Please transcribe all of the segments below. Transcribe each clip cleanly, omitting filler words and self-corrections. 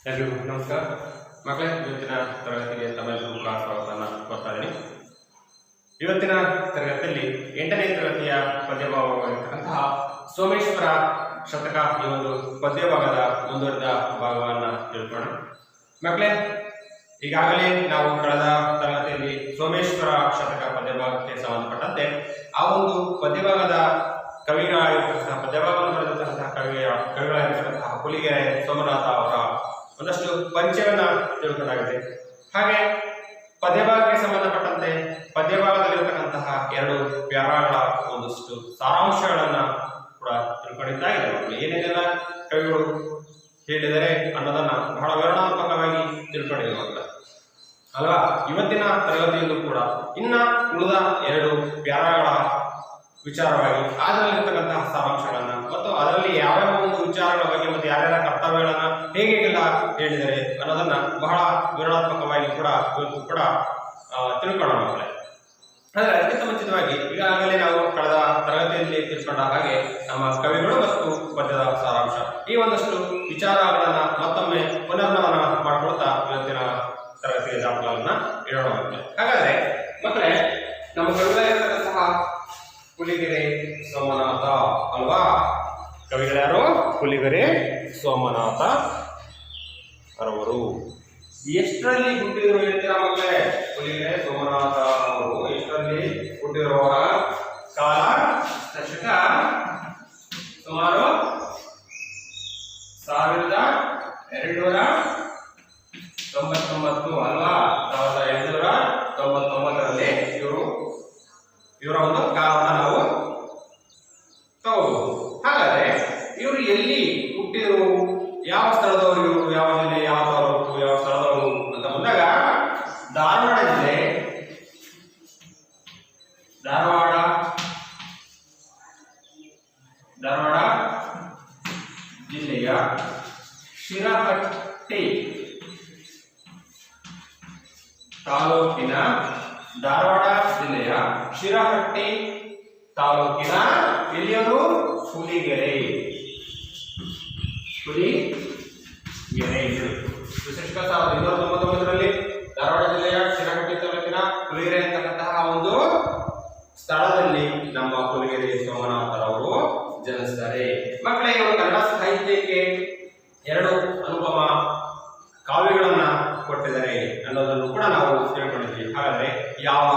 ಎಲ್ರಿಗೂ ನಮಸ್ಕಾರ ಮಕ್ಕಳೇ. ಇವತ್ತಿನ ತರಗತಿಗೆ ತಮ್ಮೆಲ್ಲರಿಗೂ ಕೂಡ ಸ್ವಾಗತವನ್ನು ಕೊಡ್ತಾ ಇದ್ದೀನಿ. ಇವತ್ತಿನ ತರಗತಿಯಲ್ಲಿ 8ನೇ ತರಗತಿಯ ಪದ್ಯಭಾಗವಾಗಿರ್ತಕ್ಕಂತಹ ಸೋಮೇಶ್ವರ ಶತಕ ಈ ಒಂದು ಪದ್ಯಭಾಗದ ಮುಂದುವರಿದ ಭಾಗವನ್ನು ತಿಳ್ಕೊಳ್ಳೋಣ. ಮಕ್ಕಳೇ, ಈಗಾಗಲೇ ನಾವು ಕಳೆದ ತರಗತಿಯಲ್ಲಿ ಸೋಮೇಶ್ವರ ಶತಕ ಪದ್ಯಭಾಗಕ್ಕೆ ಸಂಬಂಧಪಟ್ಟಂತೆ ಆ ಒಂದು ಪದ್ಯಭಾಗದ ಕವಿಗಳಾಗಿರ್ತಕ್ಕಂತಹ ಪದ್ಯಭಾಗವನ್ನು ಬರೆದಂತಹ ಕವಿಗಳಾಗಿರ್ತಕ್ಕಂತಹ ಹುಲಿಗೆರೆ ಸೋಮನಾಥ ಅವರ ಒಂದಷ್ಟು ಪರಿಚಯವನ್ನ ತಿಳ್ಕೊಂಡಾಗಿದೆ. ಹಾಗೆ ಪದ್ಯಭಾಗಕ್ಕೆ ಸಂಬಂಧಪಟ್ಟಂತೆ ಪದ್ಯಭಾಗದಲ್ಲಿರತಕ್ಕಂತಹ 2 ಪ್ಯಾರಾಗಳ ಒಂದಷ್ಟು ಸಾರಾಂಶಗಳನ್ನ ಕೂಡ ತಿಳ್ಕೊಂಡಿದ್ದಾಗಿದೆ. ಏನೇನೆಲ್ಲ ಕವಿಗಳು ಹೇಳಿದರೆ ಅನ್ನೋದನ್ನ ಬಹಳ ವಿವರಣಾತ್ಮಕವಾಗಿ ತಿಳ್ಕೊಂಡಿರುವಂತ ಅಲ್ವಾ. ಇವತ್ತಿನ ತರಗತಿಯಲ್ಲೂ ಕೂಡ ಇನ್ನ ಉಳಿದ 2 ಪ್ಯಾರಾಗಳ ವಿಚಾರವಾಗಿ ಅದರಲ್ಲಿರ್ತಕ್ಕಂತಹ ಸಾರಾಂಶಗಳನ್ನ ಮತ್ತು ಅದರಲ್ಲಿ ಯಾವ್ಯಾವ ಒಂದು ವಿಚಾರಗಳ ಬಗ್ಗೆ ಮತ್ತು ಯಾರ್ಯಾರ ಕರ್ತವ್ಯಗಳನ್ನ ಹೇಗೆಲ್ಲ ಹೇಳಿದರೆ ಅನ್ನೋದನ್ನ ಬಹಳ ವಿವರಣಾತ್ಮಕವಾಗಿ ಕೂಡ ಇವತ್ತು ಕೂಡ ತಿಳ್ಕೊಳ್ಳೋಣ ಮಕ್ಕಳೇ. ಆದರೆ ಅದಕ್ಕಿಂತ ಮುಂಚಿತವಾಗಿ ಈಗಾಗಲೇ ನಾವು ಕಳೆದ ತರಗತಿಯಲ್ಲಿ ತಿಳ್ಕೊಂಡ ಹಾಗೆ ನಮ್ಮ ಕವಿಗಳು ಮತ್ತು ಪದ್ಯದ ಸಾರಾಂಶ ಈ ಒಂದಷ್ಟು ವಿಚಾರಗಳನ್ನ ಮತ್ತೊಮ್ಮೆ ಪುನರ್ನವನ ಮಾಡಿಕೊಳ್ತಾ ಇವತ್ತಿನ ತರಗತಿಯ ದಾಖಲನ್ನ ಇಡೋಣ ಮಕ್ಕಳೇ. ಹಾಗಾದ್ರೆ ಮಕ್ಕಳೇ, ನಮ್ಮ ಕವಿಗಳಾಗಿರ್ತಕ್ಕಂತಹ ಹುಲಿಗೆರೆ ಸೋಮನಾಥ ಅಲ್ವಾ. ಕವಿಗಳ್ಯಾರು? ಹುಲಿಗೆರೆ ಸೋಮನಾಥ ರವರು ಎಷ್ಟರಲ್ಲಿ ಹುಟ್ಟಿದ್ರು ಹೇಳ್ತೀರಾ ಮಕ್ಕಳೇ? ಹುಲಿಗೆರೆ ಸೋಮನಾಥ ಅವರು ಎಷ್ಟರಲ್ಲಿ ಹುಟ್ಟಿರುವವರ ಕಾಲ ದಶಕ ಸುಮಾರು 1299 ಅಲ್ವಾ. 1299ರಲ್ಲಿ ಇವರ ಒಂದು ಕಾಲವನ್ನು ನಾವು ತಗೋಬಹುದು. ಹಾಗಾದ್ರೆ ಇವರು ಎಲ್ಲಿ ಹುಟ್ಟಿದ್ರು, ಯಾವ ಸ್ಥಳದವರು, ಇವರು ಯಾವ ಜಿಲ್ಲೆ, ಯಾವ ತಾಲೂಕು, ಯಾವ ಸ್ಥಳದವರು ಅಂತ ಬಂದಾಗ ಧಾರವಾಡ ಜಿಲ್ಲೆ, ಧಾರವಾಡ ಜಿಲ್ಲೆಯ ಶಿರಹಟ್ಟಿ ತಾಲೂಕಿನ ಧಾರವಾಡ ಜಿಲ್ಲೆಯ ಶಿರಹಟ್ಟಿ ತಾಲೂಕಿನ ಎಲ್ಲಿಯವರು? ಹುಲಿಗೆರೆ ಕ್ರಿಸ್ತ 1299ರಲ್ಲಿ ಧಾರವಾಡ ಜಿಲ್ಲೆಯ ಶಿರಹಟ್ಟಿ ತಾಲೂಕಿನ ಹುಲಿಗೆರೆ ಅಂತಕ್ಕಂತಹ ಒಂದು ಸ್ಥಳದಲ್ಲಿ ನಮ್ಮ ಹುಲಿಗೆರೆ ಸೋಮನಾಥರವರು ಜನಿಸ್ತಾರೆ. ಮಕ್ಕಳೇ, ಇವರು ಕನ್ನಡ ಸಾಹಿತ್ಯಕ್ಕೆ 2 ಅನುಪಮ ಕಾವ್ಯಗಳನ್ನ ಕೊಟ್ಟಿದ್ದಾರೆ ಅನ್ನೋದನ್ನು ಕೂಡ ನಾವು ತಿಳ್ಕೊಂಡಿದ್ವಿ. ಹಾಗಾದ್ರೆ ಯಾವ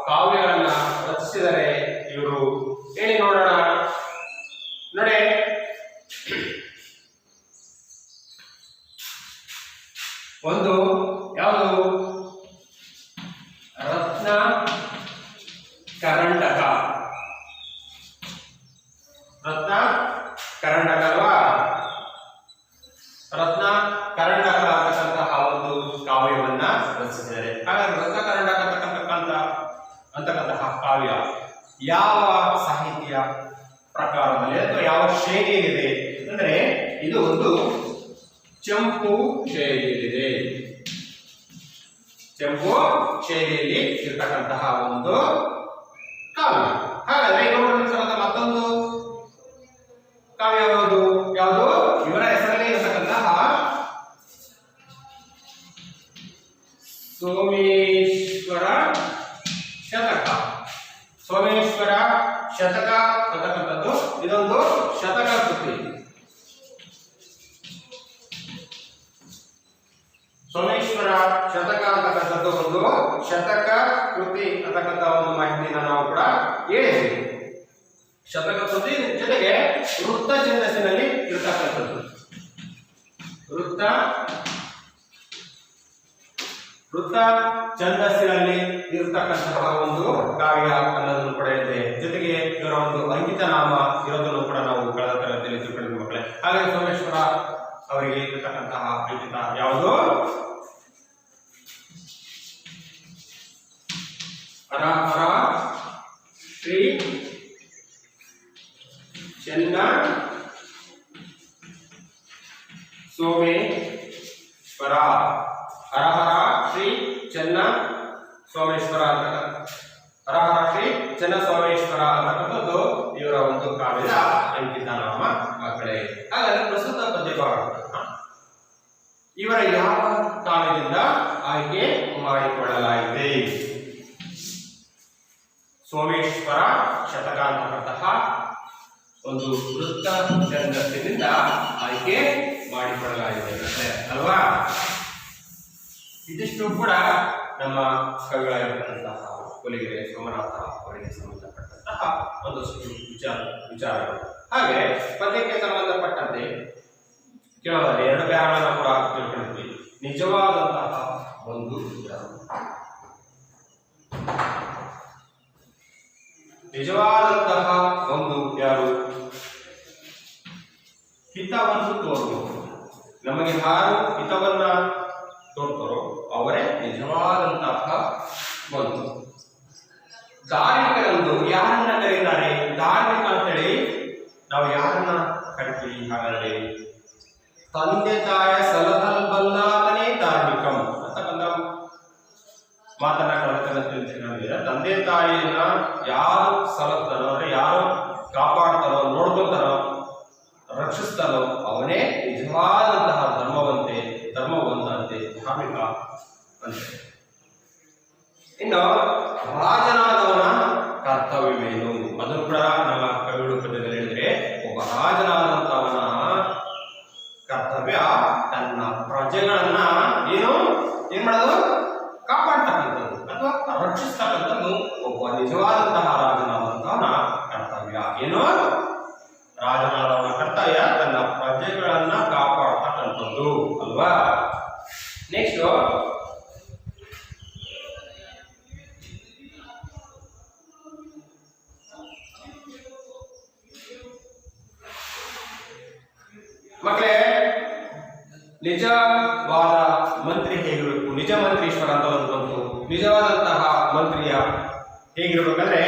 ಕಾವ್ಯಗಳನ್ನ ರಚಿಸಿದರೆ ಇವರು ಹೇಳಿ ನೋಡೋಣ. ನೋಡಿ, ಒಂದು ಯಾವುದು? ರತ್ನ ಕರಂಡಕ. ರತ್ನ ಕರಂಡಕ ಅಲ್ವಾ. ರತ್ನ ಕರಂಡಕ ಅಂತಕ್ಕಂತಹ ಒಂದು ಕಾವ್ಯವನ್ನ ರಚಿಸಿದ್ದಾರೆ. ಹಾಗಾದ್ರೆ ರತ್ನ ಕರಂಡಕ ಅಂತಕ್ಕಂತಹ ಕಾವ್ಯ ಯಾವ ಸಾಹಿತ್ಯ ಪ್ರಕಾರದಲ್ಲಿ ಅಥವಾ ಯಾವ ಶೈಲಿಯಲ್ಲಿದೆ ಅಂದ್ರೆ ಇದು ಒಂದು ಚಂಪು ಶೈಲಿಯಲ್ಲಿದೆ. ಚಂಪು ಶೈಲಿಯಲ್ಲಿ ಇರತಕ್ಕಂತಹ ಒಂದು ಕಾವ್ಯ. ಹಾಗಾದ್ರೆ ಮತ್ತೊಂದು ಕಾವ್ಯ ಯಾವುದು? ಇವರ ಹೆಸರಲ್ಲಿ ಇರತಕ್ಕಂತಹ ಸೋಮೇಶ್ವರ ಶತಕ. ಸೋಮೇಶ್ವರ ಶತಕ ಅಂತಕ್ಕಂಥದ್ದು ಇದೊಂದು ಶತಕ ಕೃತಿ. ಸೋಮೇಶ್ವರ ಶತಕ ಅಂತಕ್ಕಂಥದ್ದು ಒಂದು ಶತಕ ಕೃತಿ ಅಂತಕ್ಕಂಥ ಒಂದು ಮಾಹಿತಿಯನ್ನು ನಾವು ಕೂಡ ಹೇಳಿದ್ವಿ. ಶತಕ ಕೃತಿ ಜೊತೆಗೆ ವೃತ್ತ ಛಂದಸ್ಸಿನಲ್ಲಿ ಇರತಕ್ಕಂಥದ್ದು. ವೃತ್ತ ಛಂದಸ್ಸಿನಲ್ಲಿ ಇರತಕ್ಕಂತಹ ಒಂದು ಕಾವ್ಯ ಅನ್ನೋದನ್ನು ಕೂಡ ಇದೆ. ಜೊತೆಗೆ ಇವರ ಒಂದು ಅಂಕಿತ ನಾಮ ಇರೋದನ್ನು ಕೂಡ ನಾವು ಕಳೆದ ತರಗತಿಯಲ್ಲಿ ತಿಳ್ಕೊಂಡಿದ್ವಿ ಮಕ್ಕಳೇ. ಹಾಗಾಗಿ ಸೋಮೇಶ್ವರ ಅವರಿಗೆ ಇರತಕ್ಕಂತಹ ಅಂಕಿತ ಯಾವುದು? ಹರ ಶ್ರೀ ಚೆನ್ನ ಸೋಮೇಶ್ವರ. ಹರಹರ ಶ್ರೀ ಚೆನ್ನ ಸೋಮೇಶ್ವರ ಹರಹರ ಶ್ರೀ ಚೆನ್ನ ಸೋಮೇಶ್ವರ ಅಂತಕ್ಕಂಥದ್ದು ಇವರ ಒಂದು ಕಾವ್ಯದ ಅಂಕಿತ ನಾಮ ಮಕ್ಕಳೇ. ಹಾಗಾದ್ರೆ ಪ್ರಸ್ತುತ ಪದ್ಯಭಾಗ ಇವರ ಯಾವ ಕಾವ್ಯದಿಂದ ಆಯ್ಕೆ ಮಾಡಿಕೊಳ್ಳಲಾಗಿದೆ? ಸೋಮೇಶ್ವರ ಶತಕ ಅಂತಕ್ಕಂತಹ ಒಂದು ವೃತ್ತ ಛಂದಸ್ಸಿನಿಂದ ಆಯ್ಕೆ ಮಾಡಿಕೊಳ್ಳಲಾಗಿದೆ ಅಲ್ವಾ? ಇದಿಷ್ಟು ಕೂಡ ನಮ್ಮ ಕವಿಗಳಾಗಿರ್ತಕ್ಕಂತಹ ಕೊಲಿಗೆರೆ ಸೋಮನಾಥ ಅವರಿಗೆ ಸಂಬಂಧಪಟ್ಟಂತಹ ಒಂದಷ್ಟು ವಿಚಾರಗಳು. ಹಾಗೆ ಪದ್ಯಕ್ಕೆ ಸಂಬಂಧಪಟ್ಟಂತೆ ಕೇವಲ ಎರಡು ಪ್ಯಾರಗಳನ್ನು ಕೂಡ ತಿಳ್ಕೊಂಡಿದ್ವಿ. ನಿಜವಾದಂತಹ ಒಂದು ವಿಚಾರ, ನಿಜವಾದಂತಹ ಒಂದು ಯಾರು ಹಿತವನ್ನು ತೋರುವುದು, ನಮಗೆ ಯಾರು ಹಿತವನ್ನ ತೋರ್ತಾರೋ ಅವರೇ ನಿಜವಾದಂತಹ ಒಂದು ಧಾರ್ಮಿಕರೆಂದು ಯಾರನ್ನ ಕರೀತಾರೆ? ಧಾರ್ಮಿಕ ಅಂತೇಳಿ ನಾವು ಯಾರನ್ನ ಕರಿತೀವಿ? ಹಾಗಾದರೆ ತಂದೆ ತಾಯ ಸಲಹಲ್ಬಲ್ಲಾತನೇ ಧಾರ್ಮಿಕಂ ಅಂತಕ್ಕಂಥ ಮಾತನ್ನ ಕಳೆದ ತಂದೆ ತಾಯಿಯನ್ನ ಯಾರು ಸಲಹತಾರೋ ಅಂದ್ರೆ ಯಾರು ಕಾಪಾಡ್ತಾರೋ, ನೋಡ್ಕೊತಾರೋ, ರಕ್ಷಿಸ್ತಾರೋ ಅವನೇ ನಿಜವಾದಂತಹ ಧರ್ಮವಂತೆ ಧಾರ್ಮಿಕ ಅಂತ. ಇನ್ನು ರಾಜನಾದವನ ಕರ್ತವ್ಯವೇನು? ಅದನ್ನು ಕೂಡ ನಮ್ಮ ಕವಿಗಳು ಪದ್ಯದಲ್ಲಿ ಹೇಳಿದ್ರೆ, ಒಬ್ಬ ರಾಜನಾದಂತವನ ಕರ್ತವ್ಯ ತನ್ನ ಪ್ರಜೆಗಳನ್ನ ಏನ್ ಮಾಡೋದು? ಕಾಪಾಡ್ತಕ್ಕಂಥದ್ದು ಅಥವಾ ರಕ್ಷಿಸ್ತಕ್ಕಂಥದ್ದು ಒಬ್ಬ ನಿಜವಾದಂತಹ ರಾಜನಾದಂತವನ ಕರ್ತವ್ಯ. ಏನು? ರಾಜನಾದವನ ಕರ್ತವ್ಯ ತನ್ನ ಪ್ರಜೆಗಳನ್ನ ಕಾಪಾಡ್ತಕ್ಕಂಥದ್ದು ಅಲ್ವಾ? ನೆಕ್ಸ್ಟ್ ಮಕ್ಕಳೇ, ನಿಜವಾದ ಮಂತ್ರಿ ಹೇಗಿರಬೇಕು? ನಿಜ ಮಂತ್ರೀಶ್ವರ ಅಂತ ಒಂದು ಬಂತು. ನಿಜವಾದಂತಹ ಮಂತ್ರಿಯ ಹೇಗಿರ್ಬೇಕಂದ್ರೆ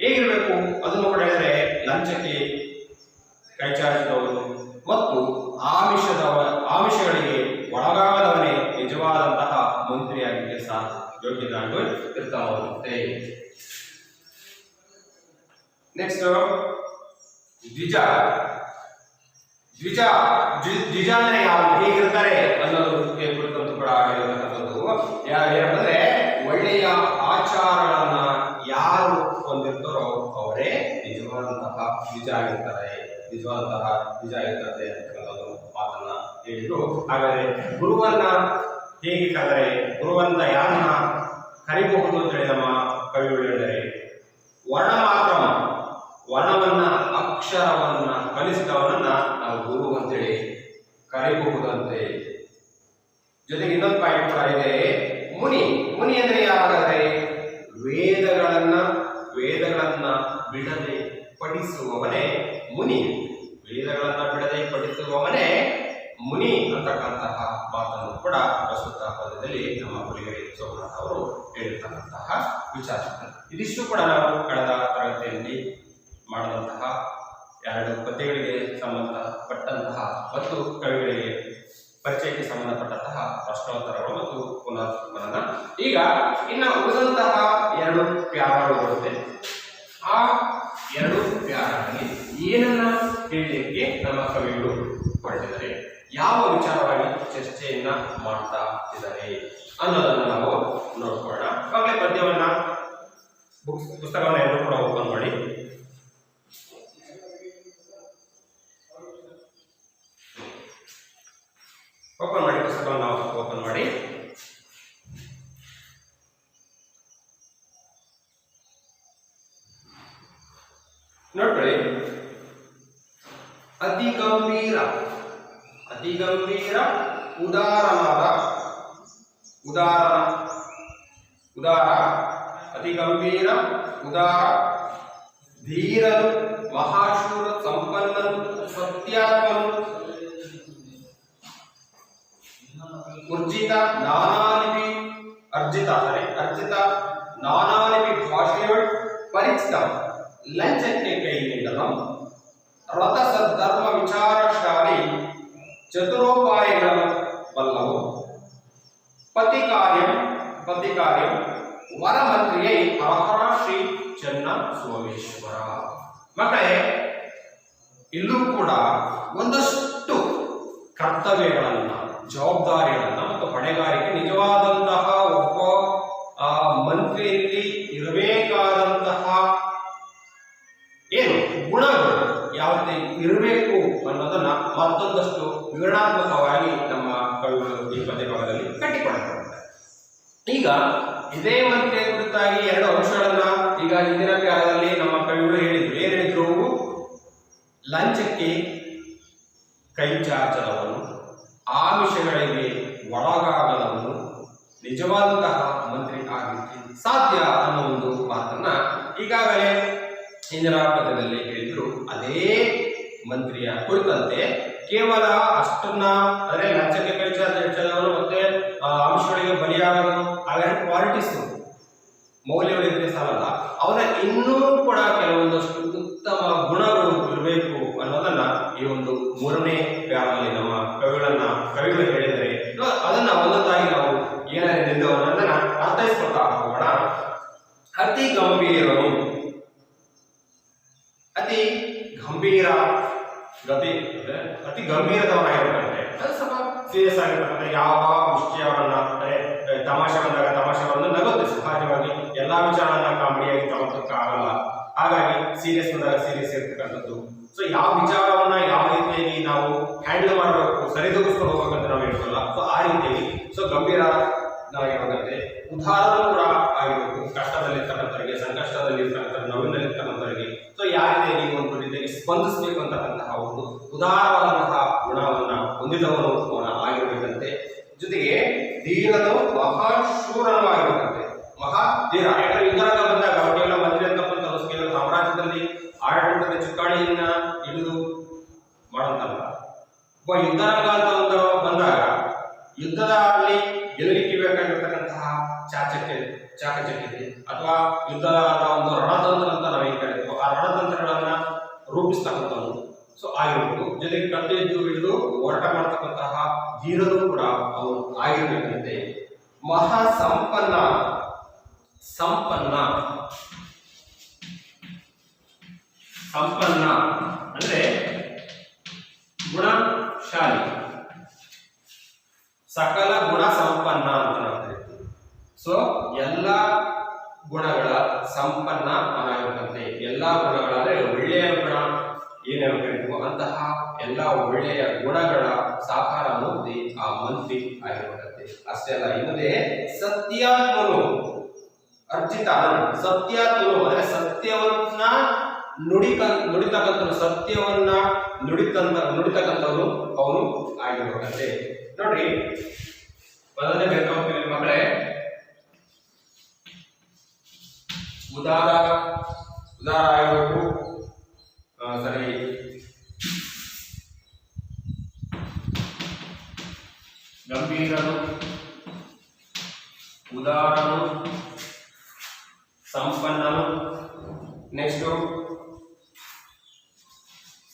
ಹೇಗಿರ್ಬೇಕು ಅದನ್ನು ಕೂಡ ಹೇಳಿದ್ರೆ, ಲಂಚಕ್ಕೆ ಕೈಚಾಚಿದವನು ಮತ್ತು ಆಮಿಷಗಳಿಗೆ ಒಳಗಾಗದವನೇ ನಿಜವಾದಂತಹ ಮಂತ್ರಿಯಾಗಿ ಕೆಲಸ ಯೋಗ್ಯನಾಗಿ ಇರ್ತಾವಂತೆ. ನೆಕ್ಸ್ಟ್ ದ್ವಿಜ ಅಂದ್ರೆ ಯಾವ ಹೇಗಿರ್ತಾರೆ ಅನ್ನೋದಕ್ಕೆ ಕುರಿತಂತೂ ಕೂಡ ಆಗಿರತಕ್ಕಂಥದ್ದು. ಏನಂದ್ರೆ ಒಳ್ಳೆಯ ಆಚಾರಗಳನ್ನ ಯಾರು ಹೊಂದಿರ್ತಾರೋ ಅವರೇ ನಿಜವಾದಂತಹ ದ್ವಿಜ ಆಗಿರ್ತಾರೆ ಅಂತಕ್ಕಂಥದ್ದು ಮಾತನ್ನ ಹೇಳಿದ್ರು. ಹಾಗಾದ್ರೆ ಗುರುವನ್ನ ಹೇಗೆ ಕರೆದರೆ, ಗುರುವಂತ ಯಾರನ್ನ ಕರಿಬಹುದು ಅಂತ ಹೇಳಿ ನಮ್ಮ ಕವಿಗಳು ಹೇಳಿದರೆ, ವರ್ಣವನ್ನ ಅಕ್ಷರವನ್ನ ಕಲಿಸಿದವನನ್ನ ನಾವು ಗುರು ಅಂತೇಳಿ ಕರಿಬಹುದಂತೆ. ಜೊತೆಗೆ ಇನ್ನೊಂದು ಪಾಯಿಂಟ್ ಕೂಡ ಇದೆ, ಮುನಿ ಅಂದ್ರೆ ಯಾರಾದರೆ ವೇದಗಳನ್ನ ಬಿಡದೆ ಪಠಿಸುವವನೇ ಮುನಿ. ವೇದಗಳನ್ನ ಬಿಡದೆ ಪಠಿಸುವವನೇ ಮುನಿ ಅಂತಕ್ಕಂತಹ ಮಾತನ್ನು ಕೂಡ ಪ್ರಸ್ತುತ ಪದ್ಯದಲ್ಲಿ ನಮ್ಮ ಕೊಲಿಗೆರೆ ಸೋಮನಾಥ ಅವರು ಹೇಳಿರ್ತಕ್ಕಂತಹ ವಿಚಾರ. ಇದಿಷ್ಟು ಕೂಡ ನಾವು ಕಳೆದ ತರಗತಿಯಲ್ಲಿ ಮಾಡಿದಂತಹ ಎರಡು ಪದ್ಯಗಳಿಗೆ ಸಂಬಂಧಪಟ್ಟಂತಹ ಮತ್ತು ಕವಿಗಳಿಗೆ ಪರಿಚಯಕ್ಕೆ ಸಂಬಂಧಪಟ್ಟಂತಹ ಪ್ರಶ್ನೋತ್ತರಗಳು ಮತ್ತು ಪುನರ್ಮನನ. ಈಗ ಇನ್ನು ಉಳಿದಂತಹ ಎರಡು ಪ್ಯಾರಗಳು ಬರುತ್ತೆ. ಆ ಎರಡು ಪ್ಯಾರಗಳಲ್ಲಿ ಏನನ್ನ ಹೇಳಲಿಕ್ಕೆ ನಮ್ಮ ಕವಿಗಳು ಹೊರಟಿದ್ದಾರೆ, ಯಾವ ವಿಚಾರವಾಗಿ ಚರ್ಚೆಯನ್ನ ಮಾಡ್ತಾ ಇದ್ದಾರೆ ಅನ್ನೋದನ್ನ ನಾವು ನೋಡ್ಕೊಳ್ಳೋಣ. ಇವಾಗಲೇ ಪದ್ಯವನ್ನ ಪುಸ್ತಕವನ್ನ ಎಲ್ಲರೂ ಕೂಡ ಓಪನ್ ಮಾಡಿ. ಪುಸ್ತಕವನ್ನು ಓಪನ್ ಮಾಡಿ. ನೋಡ್ಕೊಳ್ಳಿ, ಅತಿ ಗಂಭೀರ ಉದಾರ ಅತಿ ಗಂಭೀರ ಉದಾರ ಧೀರನು ಮಹಾಶೂರ ಸಂಪನ್ನನು ಸತ್ಯಾತ್ಮನು ಅರ್ಜಿತ ನಾನಾಲಿಪಿ ಭಾಷೆಗಳು ಪರಿಚಿತ ಲಂಚಕ್ಕೆ ಕೈ ನೀಡಲು ರಥ ಸದ್ಧರ್ಮ ವಿಚಾರಶಾಲಿ ಚತುರೋಪಾಯಗಳ ಬಲ್ಲವು ಪತಿ ಕಾರ್ಯ ವರಮಂತ್ರಿಯೈ ಹರಹರ ಶ್ರೀ ಚೆನ್ನ ಸೋಮೇಶ್ವರ. ಮಕ್ಕಳೇ, ಇಲ್ಲೂ ಕೂಡ ಒಂದಷ್ಟು ಕರ್ತವ್ಯಗಳನ್ನ ಜವಾಬ್ದಾರಿಗಳನ್ನ ಮತ್ತು ಹೊಣೆಗಾರಿಕೆ ನಿಜವಾದಂತಹ ಒಬ್ಬ ಮಂತ್ರಿಯಲ್ಲಿ ಇರಬೇಕಾದಂತಹ ಏನು ಗುಣಗಳು ಯಾವ ರೀತಿ ಇರಬೇಕು ಅನ್ನೋದನ್ನ ಮತ್ತೊಂದಷ್ಟು ವಿವರಣಾತ್ಮಕವಾಗಿ ನಮ್ಮ ಕವಿಗಳು ಈ ಪದ್ಯಭಾಗದಲ್ಲಿ ಕಟ್ಟಿಕೊಡುತ್ತಾರೆ. ಈಗ ಇದೇ ಮಂತ್ರಿಯ ಕುರಿತಾಗಿ 2 ಅಂಶಗಳನ್ನ ಈಗ ಹಿಂದಿನ ಕಾಲದಲ್ಲಿ ನಮ್ಮ ಕವಿಗಳು ಹೇಳಿದ್ರು. ಏನ್ ಹೇಳಿದ್ರು? ಲಂಚಕ್ಕೆ ಕೈ ಚಾಚದವನು, ಆಮಿಷಗಳಿಗೆ ಒಳಗಾಗದವನು ನಿಜವಾದಂತಹ ಮಂತ್ರಿ ಆಗಲಿಕ್ಕೆ ಸಾಧ್ಯ ಅನ್ನೋ ಒಂದು ಮಾತನ್ನ ಈಗಾಗಲೇ ಹಿಂದಿನ ಪದ್ಯದಲ್ಲಿ ಹೇಳಿದ್ರು. ಅದೇ ಮಂತ್ರಿಯ ಕುರಿತಂತೆ ಕೇವಲ ಅಷ್ಟನ್ನ ಅಂದ್ರೆ ಲಂಚಕ್ಕೆ ಕೈ ಚಾಚದವನು ಮತ್ತೆ ಆಮಿಷಗಳಿಗೆ ಬಲಿಯಾಗದವನು ಅವೆರಡು ಕ್ವಾಲಿಟೀಸ್ ಮೌಲ್ಯಗಳಿದ್ರೆ ಸಾಲಲ್ಲ, ಅವರ ಇನ್ನೂ ಕೂಡ ಕೆಲವೊಂದಷ್ಟು ಉತ್ತಮ ಗುಣಗಳು ಇರಬೇಕು ಅನ್ನೋದನ್ನ ಈ ಒಂದು 3ನೇ ಪ್ಯಾರಲ್ಲಿ ನಮ್ಮ ಕವಿಗಳು ಹೇಳಿದರೆ ಅದನ್ನ ಒಂದೊಂದಾಗಿ ನಾವು ಏನೇನಿದ್ದು ಅನ್ನೋದನ್ನ ಅರ್ಥೈಸ್ಕೊಳ್ತಾ ಹೋಗೋಣ. ಅತಿ ಗಂಭೀರನು, ಅತಿ ಗಂಭೀರ ಗತಿ ಅಂದ್ರೆ ಅತಿ ಗಂಭೀರದವನಾಗಿರ್ತಾರೆ. ಅದು ಸ್ವಲ್ಪ ಸೀರಿಯಸ್ ಆಗಿರ್ತಕ್ಕಂಥ ಯಾವ ವಿಷಯವನ್ನ ಅಂದ್ರೆ ತಮಾಷೆ ಬಂದಾಗ ತಮಾಷೆಗಳನ್ನು ನಗುತ್ತೆ. ಸಹಜವಾಗಿ ಎಲ್ಲಾ ವಿಚಾರಗಳನ್ನ ಕಾಮಿಡಿಯಾಗಿ ತಗೊಳ್ಳೋಕ್ಕಾಗಲ್ಲ. ಹಾಗಾಗಿ ಸೀರಿಯಸ್ ಬಂದಾಗ ಸೀರಿಯಸ್ ಇರ್ತಕ್ಕಂಥದ್ದು. ಸೊ ಯಾವ ವಿಚಾರವನ್ನ ಯಾವ ರೀತಿಯಾಗಿ ನಾವು ಹ್ಯಾಂಡಲ್ ಮಾಡಬೇಕು, ಸರಿದೂಗಿಸ್ಕೊಂಡು ಹೋಗ್ಬೇಕಂತ ನಾವು ಹೇಳ್ಕೊಳ್ಳಲ್ಲ. ಸೊ ಆ ರೀತಿಯಾಗಿ ಸೊ ಗಂಭೀರ ಆಗಿರೋದಂತೆ ಉದಾಹರಣೆ ಕೂಡ ಆಗಿರ್ಬೇಕು. ಕಷ್ಟದಲ್ಲಿರ್ತಕ್ಕಂಥವರಿಗೆ, ಸಂಕಷ್ಟದಲ್ಲಿರ್ತಕ್ಕಂಥ, ನೋವಿನಲ್ಲಿರ್ತಕ್ಕಂಥವರಿಗೆ ಸೊ ಯಾವ ರೀತಿಯಾಗಿ ಒಂದು ರೀತಿಯಾಗಿ ಸ್ಪಂದಿಸಬೇಕು ಅಂತಕ್ಕಂತಹ ಒಂದು ಉದಾರವಾದಂತಹ ಗುಣವನ್ನ ಹೊಂದಿದವನು ಅವನ ಆಗಿರ್ಬೇಕಂತೆ. ಜೊತೆಗೆ ಧೀರನು ಮಹಾಶೂರನೂ ಆಗಿರ್ಬೇಕಂತೆ. ಮಹಾ ಧೀರ, ಯಾಕಂದ್ರೆ ಯುದ್ಧರಂಗ ಬಂದಾಗ ಅವರಿಗೆಲ್ಲ ಮಂತ್ರಿ ಅಂತಕ್ಕಂಥ ಕೇವಲ ಸಾಮ್ರಾಜ್ಯದಲ್ಲಿ ಆಡಳಿತದ ಚುಕ್ಕಾಣಿಯನ್ನ ಹಿಡಿದು ಮಾಡೋಂತಲ್ಲ. ಒಬ್ಬ ಯುದ್ಧರಂಗ ಅಂತ ಒಂದು ಬಂದಾಗ ಯುದ್ಧದಲ್ಲಿ ಗೆಲ್ಲಲಿಕ್ಕೆ ಬೇಕಾಗಿರ್ತಕ್ಕಂತಹ ಚಾಕಚಕ್ಯತೆ ಅಥವಾ ಯುದ್ಧದ ಒಂದು ರಣತಂತ್ರ ಅಂತ ನಾವೇನು ಕರೀತೀವೋ ಆ ರಣತಂತ್ರಗಳನ್ನ ರೂಪಿಸ್ತಕ್ಕಂಥವ್ರು ಸೊ ಆಗಿರ್ಬೋದು. ಜೊತೆಗೆ ಕತ್ತೆದ್ದು ಹಿಡಿದು ಹೋರಾಟ ಮಾಡ್ತಕ್ಕಂತಹ ಧೀರರು ಕೂಡ ಅವರು ಆಗಿರ್ಬೇಕಂತೆ. ಮಹಾ ಸಂಪನ್ನ ಅಂದ್ರೆ ಗುಣಶಾಲಿ, ಸಕಲ ಗುಣ ಸಂಪನ್ನ ಅಂತ ನಾವು ಕರಿತೀವಿ. ಸೊ ಎಲ್ಲ ಗುಣಗಳ ಸಂಪನ್ನ ಆಗಿರುತ್ತಂತೆ. ಎಲ್ಲ ಗುಣಗಳ ಅಂದ್ರೆ ಒಳ್ಳೆಯ ಗುಣ ಏನೇನು ಕರಿತೀವೋ ಅಂತಹ ಎಲ್ಲ ಒಳ್ಳೆಯ ಗುಣಗಳ ಸಾಕಾರ ಮೂರ್ತಿ ಆ ಮಂತ್ರಿ ಆಗಿರುತ್ತದೆ. ಅಷ್ಟೇ ಅಲ್ಲ, ಇನ್ನದೇ ಸತ್ಯಾತ್ಮನು ಅರ್ಜಿತ ಸತ್ಯಾತ್ಮನು ಅಂದ್ರೆ ಸತ್ಯವನ್ನ ನುಡಿತಕ್ಕಂಥವ್ರು, ಸತ್ಯವನ್ನ ನುಡಿತಕ್ಕಂಥವ್ರು ಅವನು ಆಗಿರುವಂತೆ. ನೋಡ್ರಿ, ಮೊದಲನೇ ಬೇಕಾ ಮಕ್ಕಳೇ, ಉದಾರ ಆಗಿರ್ಬೇಕು. ಸರಿ, ಗಂಭೀರನು, ಉದಾರನು, ಸಂಪನ್ನನು, ನೆಕ್ಸ್ಟ್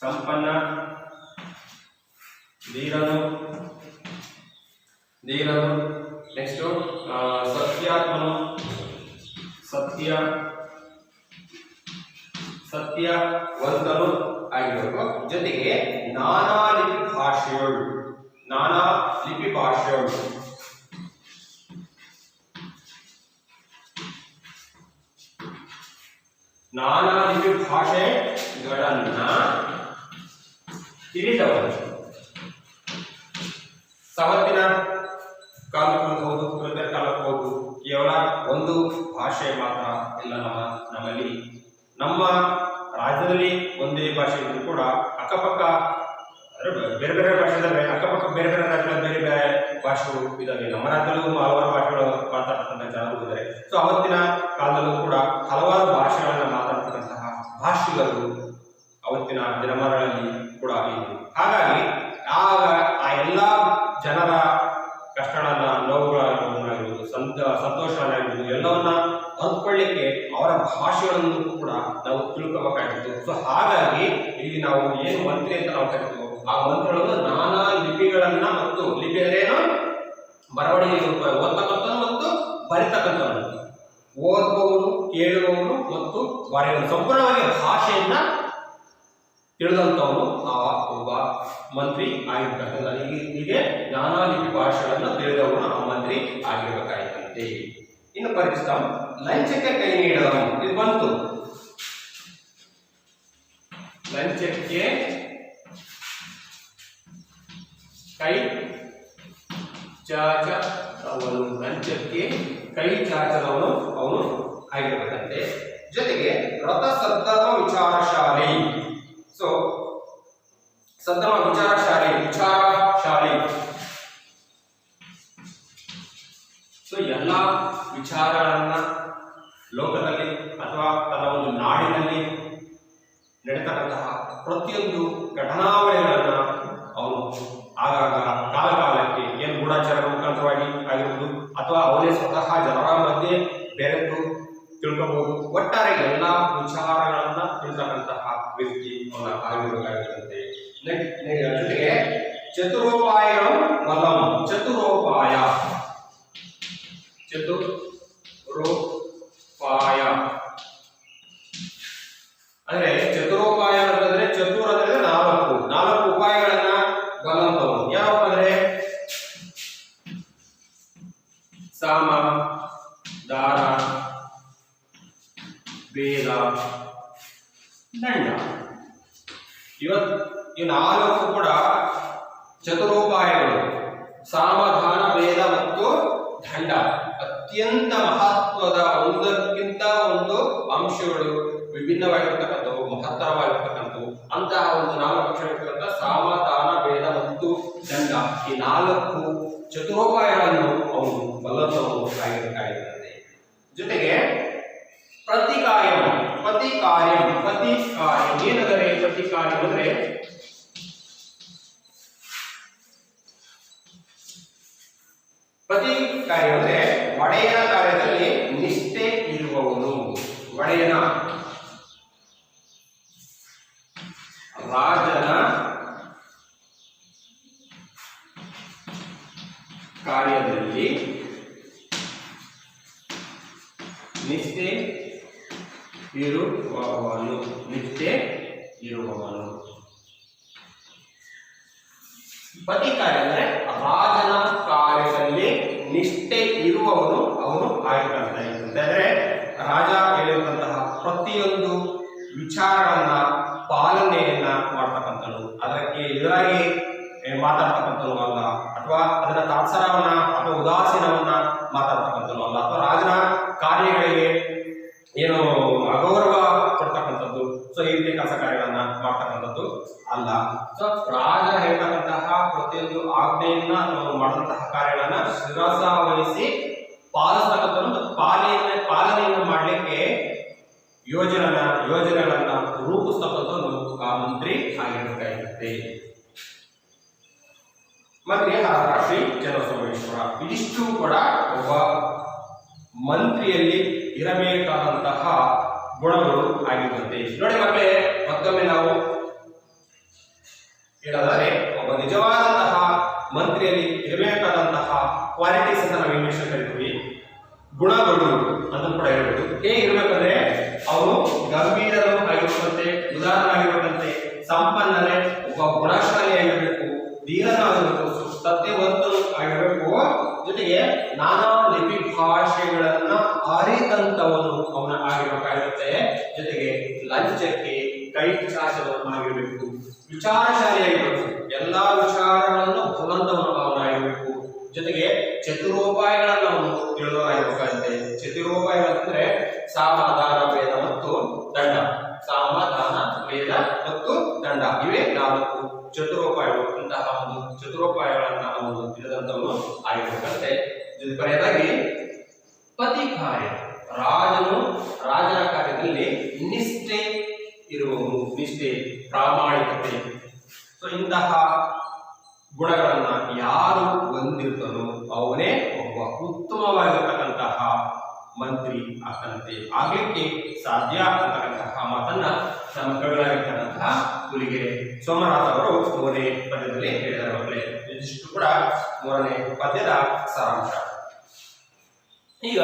ಸಂಪನ್ನ, ಧೀರನು, ನೆಕ್ಸ್ಟ್ ಸತ್ಯಾತ್ಮನು, ಸತ್ಯವಂತನು ಆಗಿರಬೇಕು. ಜೊತೆಗೆ ನಾನಾ ಲಿಪಿ ಭಾಷೆಗಳು, ನಾನಾ ಲಿಪಿ ಭಾಷೆಗಳನ್ನ ತಿಳಿದವರು. ಸವತ್ತಿನ ಕಾಲಕ್ಕೂ ಹೌದು, ವೃದ್ಧರ ಕಾಲಕ್ಕೂ ಹೌದು, ಕೇವಲ ಒಂದು ಭಾಷೆ ಮಾತ್ರ ಇಲ್ಲ ನಮ್ಮಲ್ಲಿ. ನಮ್ಮ ರಾಜ್ಯದಲ್ಲಿ ಒಂದೇ ಭಾಷೆ ಇದ್ರೂ ಕೂಡ ಅಕ್ಕಪಕ್ಕ ಬೇರೆ ಬೇರೆ ಭಾಷೆ ಇದ್ದಾವೆ. ಅಕ್ಕಪಕ್ಕ ಬೇರೆ ಬೇರೆ ರಾಜ್ಯಗಳಲ್ಲಿ ಬೇರೆ ಬೇರೆ ಭಾಷೆಗಳು ಇದ್ದಾವೆ. ನಮ್ಮ ರಾಜ್ಯದಲ್ಲೂ ಹಲವಾರು ಭಾಷೆಗಳು ಮಾತಾಡ್ತಕ್ಕಂಥ ಜನರು ಇದ್ದಾರೆ. ಸೊ ಅವತ್ತಿನ ಕಾಲದಲ್ಲೂ ಕೂಡ ಹಲವಾರು ಭಾಷೆಗಳನ್ನ ಮಾತಾಡ್ತಕ್ಕಂತಹ ಭಾಷಿಗರು ಅವತ್ತಿನ ದಿನಮಾನಗಳಲ್ಲಿ ಕೂಡ ಇದ್ದರು. ಹಾಗಾಗಿ ಆಗ ಆ ಎಲ್ಲ ಜನರ ಕಷ್ಟಗಳನ್ನ, ನೋವುಗಳನ್ನಾಗಿರ್ಬೋದು, ಸಂತೋಷಗಳನ್ನಾಗಿರ್ಬೋದು, ಎಲ್ಲವನ್ನ ಹೊಂದ್ಕೊಳ್ಳಿಕ್ಕೆ ಅವರ ಭಾಷೆಗಳನ್ನು ಕೂಡ ನಾವು ತಿಳ್ಕೋಬೇಕಾಗಿತ್ತು. ಸೊ ಹಾಗಾಗಿ ಇಲ್ಲಿ ನಾವು ಏನು ಮಂತ್ರಿ ಅಂತ ನಾವು ಕರಿತೀವೋ ಆ ಮಂತ್ರಿಗಳನ್ನು ನಾನಾ ಲಿಪಿಗಳನ್ನ, ಮತ್ತು ಲಿಪಿ ಅಂದ್ರೇನು, ಬರವಣಿಗೆ ಓದ್ತಕ್ಕಂಥದ್ದು ಮತ್ತು ಬರಿತಕ್ಕಂಥವನು, ಓದುವವನು, ಕೇಳುವವನು ಮತ್ತು ಬರೆಯುವವನು, ಸಂಪೂರ್ಣವಾಗಿ ಭಾಷೆಯನ್ನ ತಿಳಿದಂತವನು ಆ ಒಬ್ಬ ಮಂತ್ರಿ ಆಗಿರ್ಬೇಕಂತ. ಹೀಗೆ ನಾನಾ ಲಿಪಿ ಭಾಷೆಗಳನ್ನು ತಿಳಿದವನು ಆ ಮಂತ್ರಿ ಆಗಿರ್ಬೇಕಾಯ್ತಂತೆ. ಇನ್ನು ಪರಿಚಿತ ಲಂಚಕ್ಕೆ ಕೈ ನೀಡದವನು, ಇದು ಬಂತು. ಲಂಚಕ್ಕೆ ಕೈ ಚಾಚದವನು, ಲಂಚಕ್ಕೆ ಕೈ ಚಾಚದವನು ಅವನು ಆಗಿರ್ಬೇಕಂತೆ. ಜೊತೆಗೆ ರಥ ಸದ್ಧರ್ಮ ವಿಚಾರಶಾಲಿ. ಸೊ ಸದ್ಧರ್ಮ ವಿಚಾರಶಾಲಿ. ಸೊ ಎಲ್ಲ ವಿಚಾರಗಳನ್ನ ಲೋಕದಲ್ಲಿ ಅಥವಾ ತನ್ನ ಒಂದು ನಾಡಿನಲ್ಲಿ ನಡೆತಕ್ಕಂತಹ ಪ್ರತಿಯೊಂದು ಘಟನಾವಳಿಗಳನ್ನ ಅವನು ಆಗಾಗ ಕಾಲಕಾಲಕ್ಕೆ ಏನು ಗೂಢಾಚಾರಗಳ ಮುಖಾಂತರವಾಗಿ ಆಗಿರ್ಬೋದು ಅಥವಾ ಅವನೇ ಸ್ವತಃ ಜನರ ಮಧ್ಯೆ ಬೆರೆತು ತಿಳ್ಕೋಬಹುದು. ಒಟ್ಟಾರೆ ಎಲ್ಲ ವಿಚಾರಗಳನ್ನ ತಿಳಿಸತಕ್ಕಂತಹ ವ್ಯಕ್ತಿ ಅವನ ಆಗಿರಬೇಕಾಗಿರುತ್ತದೆ. ಜೊತೆಗೆ ಚತುರೋಪಾಯಗಳು ಬಲಂ. ಚತುರೋಪಾಯ ಅಂದ್ರೆ ಚತುರೋಪಾಯ ಅಂತಂದ್ರೆ ಚತುರ್ ಅಂದ್ರೆ ನಾಲ್ಕು ಉಪಾಯಗಳನ್ನ ಬಲ್ಲಂತವನು. ಯಾವಪ್ಪ ಅಂದ್ರೆ ಸಾಮ, ದಾನ, ವೇದ, ದಂಡ. ಈ ನಾಲ್ಕು ಕೂಡ ಚತುರೋಪಾಯಗಳು. ಸಾಮಧಾನ, ವೇದ ಮತ್ತು ದಂಡ ಅತ್ಯಂತ ಮಹತ್ವದ, ಒಂದಕ್ಕಿಂತ ಒಂದು ಅಂಶಗಳು ವಿಭಿನ್ನವಾಗಿರ್ತಕ್ಕಂಥವು, ಮಹತ್ತರವಾಗಿರ್ತಕ್ಕಂಥವು. ಅಂತಹ ಒಂದು ನಾಲ್ಕು ಅಂಶಗಳಿರ್ತಕ್ಕಂಥ ಸಾಮ, ದಾನ, ವೇದ ಮತ್ತು ದಂಡ, ಈ ನಾಲ್ಕು ಚತುರೋಪಾಯಗಳನ್ನು ಅವನು ಬಲ್ಲದವನು ಆಗಿರಬೇಕಾಗಿರುತ್ತದೆ. ಜೊತೆಗೆ ಪ್ರತಿಕಾರ್ಯಂ ಏನಂದರೆ ಪ್ರತಿಕಾರ್ಯಂ ಅಂದ್ರೆ ಪ್ರತಿಕಾರ್ಯ ಅಂದ್ರೆ ಒಡೆಯನ ಕಾರ್ಯದಲ್ಲಿ ನಿಷ್ಠೆ ಇರುವವನು. ಒಡೆಯನ ರಾಜನ ಕಾರ್ಯದಲ್ಲಿ ನಿಷ್ಠೆ ಇರುವವನು. ಪತಿ ಕಾರ್ಯ ಅಂದ್ರೆ ರಾಜನ ಕಾರ್ಯದಲ್ಲಿ ನಿಷ್ಠೆ ಇರುವವನು ಅವನು ಆಗಿರ್ತಾನೆ. ಅಂತಂದ್ರೆ ರಾಜ ಹೇಳಿರುವಂತಹ ಪ್ರತಿಯೊಂದು ವಿಚಾರಗಳನ್ನ ಪಾಲನೆಯನ್ನ ಮಾಡ್ತಕ್ಕಂಥನು, ಅದಕ್ಕೆ ಎದುರಾಗಿ ಮಾತಾಡ್ತಕ್ಕಂಥನು ಅಲ್ಲ, ಅಥವಾ ಅದನ್ನ ತಾತ್ಸಾರವನ್ನ ಅಥವಾ ಉದಾಸೀನವನ್ನ ಮಾತಾಡ್ತಕ್ಕಂಥನು ಅಲ್ಲ, ಅಥವಾ ರಾಜನ ಕಾರ್ಯಗಳಿಗೆ ಏನು ಅಗೌರವ ಕೊಡ್ತಕ್ಕಂಥದ್ದು, ಸೊ ಈ ರೀತಿ ಕೆಲಸ ಕಾರ್ಯಗಳನ್ನ ಮಾಡ್ತಕ್ಕಂಥದ್ದು ಅಲ್ಲ. ಸೊ ರಾಜ ಹೇಳ್ತಕ್ಕಂತಹ ಪ್ರತಿಯೊಂದು ಆಜ್ಞೆಯನ್ನ ಅಥವಾ ಮಾಡಿದಂತಹ ಕಾರ್ಯಗಳನ್ನ ಶಿರಸ ವಹಿಸಿ ಪಾಲಿಸ್ತಕ್ಕಂಥದ್ದು, ಪಾಲನೆಯನ್ನ ಮಾಡಲಿಕ್ಕೆ ಯೋಜನೆಗಳನ್ನ ರೂಪಿಸ್ತಕ್ಕಂಥದ್ದು ಆ ಮಂತ್ರಿ ಆಗಿರಬೇಕಾಗಿರುತ್ತೆ. ಮಂತ್ರಿ ಶ್ರೀ ಚನ್ನಬಸವೇಶ್ವರ. ಇದಿಷ್ಟು ಕೂಡ ಒಬ್ಬ ಮಂತ್ರಿಯಲ್ಲಿ ಇರಬೇಕಾದಂತಹ ಗುಣಗಳು ಆಗಿರುತ್ತೆ. ನೋಡಿ ಮಕ್ಕಳೇ, ಮತ್ತೊಮ್ಮೆ ನಾವು ಹೇಳೋದಾದ್ರೆ ಒಬ್ಬ ನಿಜವಾದಂತಹ ಮಂತ್ರಿಯಲ್ಲಿ ಇರಬೇಕಾದಂತಹ ಕ್ವಾಲಿಟೀಸ್ ಅಂತ ನಾವು ಇಂಗ್ಲಿಷ್ ಕರಿತೀವಿ, ಗುಣಗಳು ಅಂತ ಕೂಡ ಹೇಳ್ಬೋದು. ಹೇಗಿರ್ಬೇಕಂದ್ರೆ ಅವನು ಗಂಭೀರನು ಆಗಿರುವಂತೆ, ಉದಾರನಾಗಿರುವಂತೆ, ಸಂಪನ್ನನೇ, ಒಬ್ಬ ಗುಣಶಾಲಿ ಆಗಿರಬೇಕು, ಧೀರನಾಗಿರಬೇಕು, ಸತ್ಯವಂತನು ಆಗಿರಬೇಕು. ಜೊತೆಗೆ ನಾನಾ ಲಿಪಿ ಭಾಷೆಗಳನ್ನ ಅರಿತಂತವನು ಅವನ ಆಗಿರಬೇಕಾಗಿರುತ್ತೆ. ಜೊತೆಗೆ ಲಂಚಕ್ಕೆ ಕೈ ಚಾಚದವನು ಆಗಿರಬೇಕು, ವಿಚಾರಶಾಲಿಯಾಗಿರಬೇಕು, ಎಲ್ಲಾ ವಿಚಾರಗಳನ್ನು ಬಲ್ಲಂತವನು ಅವನಾಗಿರಬೇಕು. ಜೊತೆಗೆ ಚತುರೋಪಾಯಗಳನ್ನು ಅವನು ತಿಳಿದವನಾಗಿರಬೇಕಾಗುತ್ತೆ. ಚತುರೋಪಾಯಗಳಂದ್ರೆ ಸಾಮ, ದಾನ, ವೇದ ಮತ್ತು ದಂಡ. ಸಾಮ, ದಾನ, ವೇದ ಮತ್ತು ದಂಡ ಇವೇ ನಾಲ್ಕು ಚತುರೋಪಾಯಗಳು. ಇಂತಹ ಒಂದು ಚತುರೋಪಾಯಗಳನ್ನ ಅವನು ತಿಳಿದಂತವನು ಆಗಿರಬೇಕಂತೆ. ಕೊನೆಯದಾಗಿ ಪತಿ ಕಾರ್ಯ. ರಾಜನ ಕಾರ್ಯದಲ್ಲಿ ನಿಷ್ಠೆ ಇರುವವನು, ನಿಷ್ಠೆ, ಪ್ರಾಮಾಣಿಕತೆ. ಸೊ ಇಂತಹ ಗುಣಗಳನ್ನ ಯಾರು ಹೊಂದಿರ್ತಾನೋ ಅವನೇ ಒಬ್ಬ ಉತ್ತಮವಾಗಿರ್ತಕ್ಕಂತಹ ಮಂತ್ರಿ ಆಗ್ತಾನಂತೆ. ಆಗ್ಲಿಕ್ಕೆ ಸಾಧ್ಯ ಅಂತಕ್ಕಂತಹ ಮಾತನ್ನ ನಮ್ಮ ಕವಿಗಳಾಗಿರ್ತಕ್ಕಂತಹ ಹುಲಿಗೆರೆ ಸೋಮನಾಥ್ ಅವರು 3ನೇ ಪದ್ಯದಲ್ಲಿ ಹೇಳಿದ್ದಾರೆ ಮಕ್ಕಳೇ. ಇದಿಷ್ಟು ಕೂಡ 3ನೇ ಪದ್ಯದ ಸಾರಾಂಶ. ಈಗ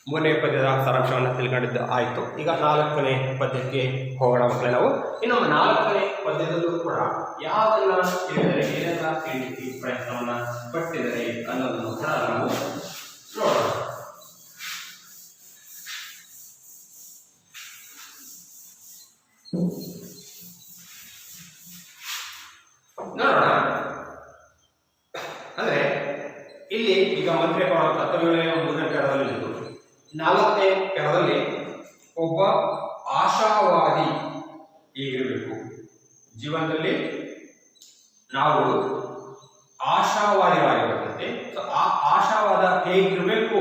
ಮೂರನೇ ಪದ್ಯದ ಸಾರಾಂಶವನ್ನು ತಿಳ್ಕೊಂಡಿದ್ದು ಆಯಿತು. ಈಗ 4ನೇ ಪದ್ಯಕ್ಕೆ ಹೋಗೋಣ ಮಕ್ಕಳೇ. ನಾವು ಇನ್ನು 4ನೇ ಪದ್ಯದಲ್ಲೂ ಕೂಡ ಯಾವುದನ್ನ ಹೇಳಿದರೆ ಏನೆಲ್ಲ ತಿಳಿಸಿ ಪ್ರಯತ್ನವನ್ನ ಪಟ್ಟಿದ್ದಾರೆ ಅನ್ನೋದನ್ನು ಕೂಡ ನಾವು ನೋಡೋಣ. ಅಂದ್ರೆ ಇಲ್ಲಿ ಈಗ ಮಂತ್ರಿ ಕರ್ತವ್ಯ 3ನೇ ಕೆಳದಲ್ಲಿ 4ನೇ ಕೆಳದಲ್ಲಿ ಒಬ್ಬ ಆಶಾವಾದಿ ಹೇಗಿರಬೇಕು, ಜೀವನದಲ್ಲಿ ನಾವು ಆಶಾವಾದಿಯಾಗಿರುತ್ತಂತೆ. ಸೊ ಆ ಆಶಾವಾದ ಹೇಗಿರಬೇಕು